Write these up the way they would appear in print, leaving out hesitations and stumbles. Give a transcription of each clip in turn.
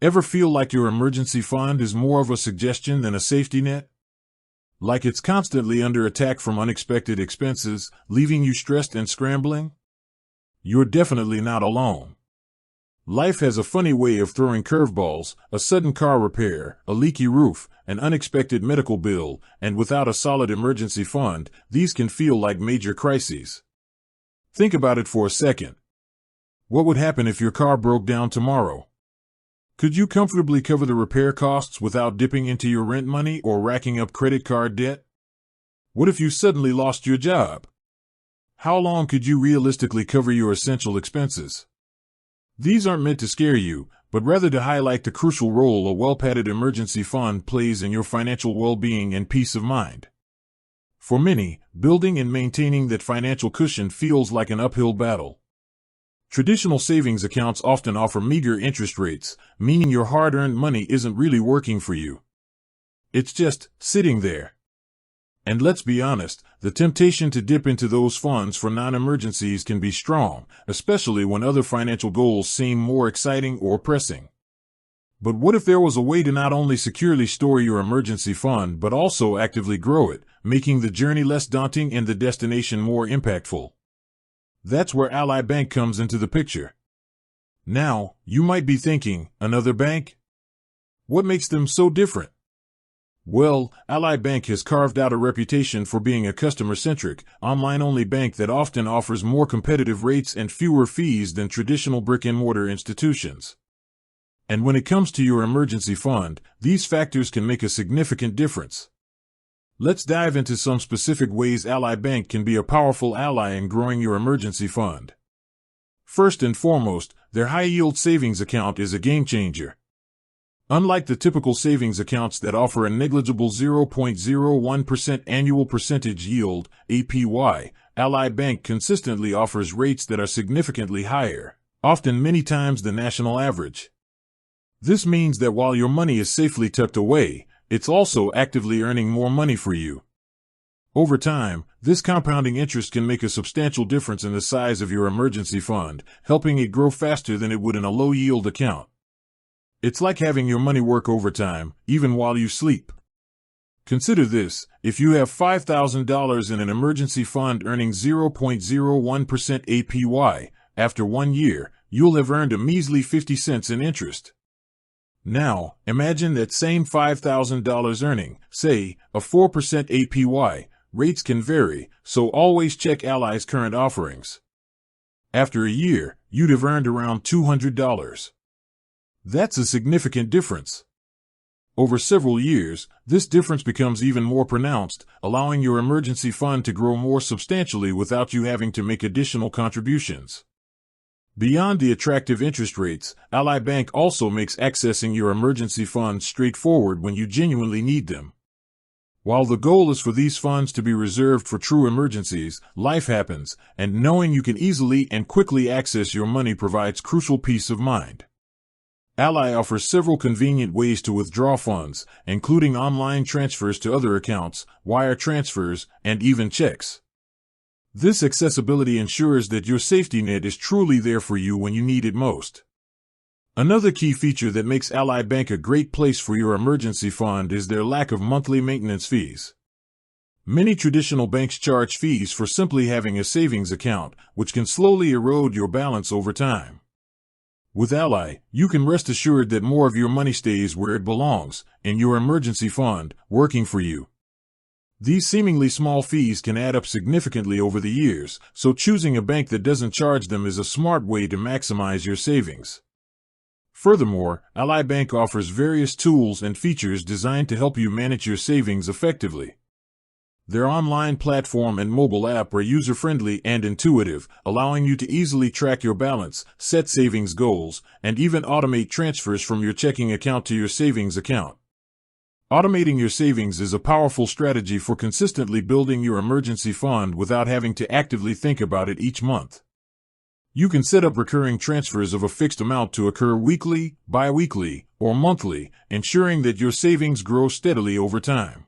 Ever feel like your emergency fund is more of a suggestion than a safety net? Like it's constantly under attack from unexpected expenses, leaving you stressed and scrambling? You're definitely not alone. Life has a funny way of throwing curveballs: a sudden car repair, a leaky roof, an unexpected medical bill, and without a solid emergency fund, these can feel like major crises. Think about it for a second. What would happen if your car broke down tomorrow? Could you comfortably cover the repair costs without dipping into your rent money or racking up credit card debt? What if you suddenly lost your job? How long could you realistically cover your essential expenses? These aren't meant to scare you, but rather to highlight the crucial role a well-padded emergency fund plays in your financial well-being and peace of mind. For many, building and maintaining that financial cushion feels like an uphill battle. Traditional savings accounts often offer meager interest rates, meaning your hard-earned money isn't really working for you. It's just sitting there. And let's be honest, the temptation to dip into those funds for non-emergencies can be strong, especially when other financial goals seem more exciting or pressing. But what if there was a way to not only securely store your emergency fund but also actively grow it, making the journey less daunting and the destination more impactful? That's where Ally Bank comes into the picture. Now, you might be thinking, another bank? What makes them so different? Well, Ally Bank has carved out a reputation for being a customer-centric, online-only bank that often offers more competitive rates and fewer fees than traditional brick-and-mortar institutions. And when it comes to your emergency fund, these factors can make a significant difference. Let's dive into some specific ways Ally Bank can be a powerful ally in growing your emergency fund. First and foremost, their high-yield savings account is a game-changer. Unlike the typical savings accounts that offer a negligible 0.01% annual percentage yield, APY, Ally Bank consistently offers rates that are significantly higher, often many times the national average. This means that while your money is safely tucked away, it's also actively earning more money for you. Over time, this compounding interest can make a substantial difference in the size of your emergency fund, helping it grow faster than it would in a low-yield account. It's like having your money work overtime, even while you sleep. Consider this: if you have $5,000 in an emergency fund earning 0.01% APY, after 1 year, you'll have earned a measly 50 cents in interest. Now, imagine that same $5,000 earning, say, a 4% APY. Rates can vary, so always check Ally's current offerings. After a year, you'd have earned around $200. That's a significant difference. Over several years, this difference becomes even more pronounced, allowing your emergency fund to grow more substantially without you having to make additional contributions. Beyond the attractive interest rates, Ally Bank also makes accessing your emergency funds straightforward when you genuinely need them. While the goal is for these funds to be reserved for true emergencies, life happens, and knowing you can easily and quickly access your money provides crucial peace of mind. Ally offers several convenient ways to withdraw funds, including online transfers to other accounts, wire transfers, and even checks. This accessibility ensures that your safety net is truly there for you when you need it most. Another key feature that makes Ally Bank a great place for your emergency fund is their lack of monthly maintenance fees. Many traditional banks charge fees for simply having a savings account, which can slowly erode your balance over time. With Ally, you can rest assured that more of your money stays where it belongs, in your emergency fund, working for you. These seemingly small fees can add up significantly over the years, so choosing a bank that doesn't charge them is a smart way to maximize your savings. Furthermore, Ally Bank offers various tools and features designed to help you manage your savings effectively. Their online platform and mobile app are user-friendly and intuitive, allowing you to easily track your balance, set savings goals, and even automate transfers from your checking account to your savings account. Automating your savings is a powerful strategy for consistently building your emergency fund without having to actively think about it each month. You can set up recurring transfers of a fixed amount to occur weekly, bi-weekly, or monthly, ensuring that your savings grow steadily over time.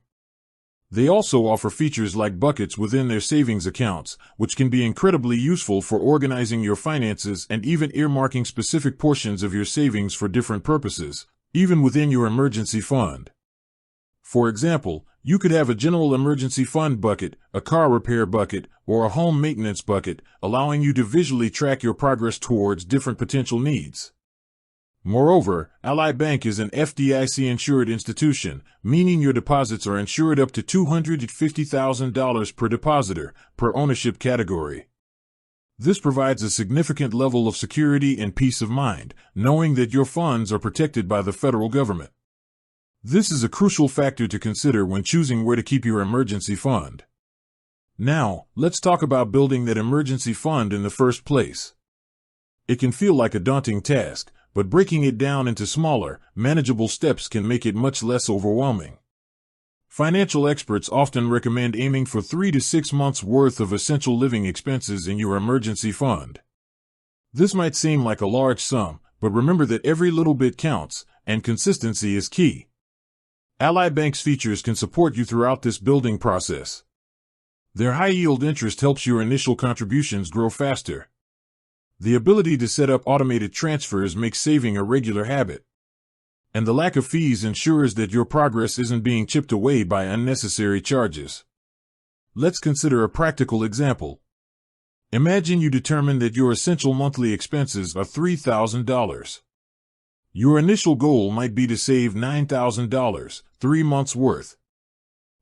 They also offer features like buckets within their savings accounts, which can be incredibly useful for organizing your finances and even earmarking specific portions of your savings for different purposes, even within your emergency fund. For example, you could have a general emergency fund bucket, a car repair bucket, or a home maintenance bucket, allowing you to visually track your progress towards different potential needs. Moreover, Ally Bank is an FDIC-insured institution, meaning your deposits are insured up to $250,000 per depositor, per ownership category. This provides a significant level of security and peace of mind, knowing that your funds are protected by the federal government. This is a crucial factor to consider when choosing where to keep your emergency fund. Now, let's talk about building that emergency fund in the first place. It can feel like a daunting task, but breaking it down into smaller, manageable steps can make it much less overwhelming. Financial experts often recommend aiming for 3 to 6 months' worth of essential living expenses in your emergency fund. This might seem like a large sum, but remember that every little bit counts, and consistency is key. Ally Bank's features can support you throughout this building process. Their high-yield interest helps your initial contributions grow faster. The ability to set up automated transfers makes saving a regular habit. And the lack of fees ensures that your progress isn't being chipped away by unnecessary charges. Let's consider a practical example. Imagine you determine that your essential monthly expenses are $3,000. Your initial goal might be to save $9,000, 3 months' worth.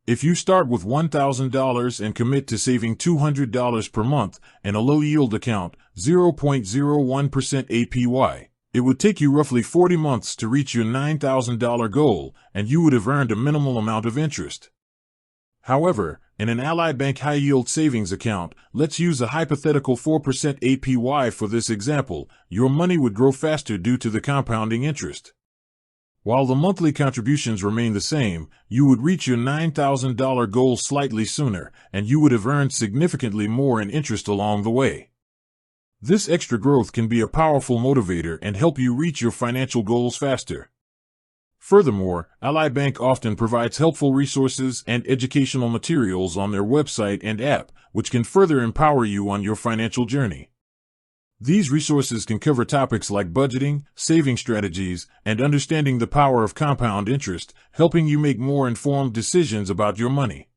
If you start with $1,000 and commit to saving $200 per month and a low-yield account, 0.01% APY, it would take you roughly 40 months to reach your $9,000 goal, and you would have earned a minimal amount of interest. However, in an Ally Bank high-yield savings account, let's use a hypothetical 4% APY for this example, your money would grow faster due to the compounding interest. While the monthly contributions remain the same, you would reach your $9,000 goal slightly sooner, and you would have earned significantly more in interest along the way. This extra growth can be a powerful motivator and help you reach your financial goals faster. Furthermore, Ally Bank often provides helpful resources and educational materials on their website and app, which can further empower you on your financial journey. These resources can cover topics like budgeting, saving strategies, and understanding the power of compound interest, helping you make more informed decisions about your money.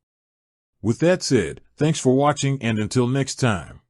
With that said, thanks for watching, and until next time.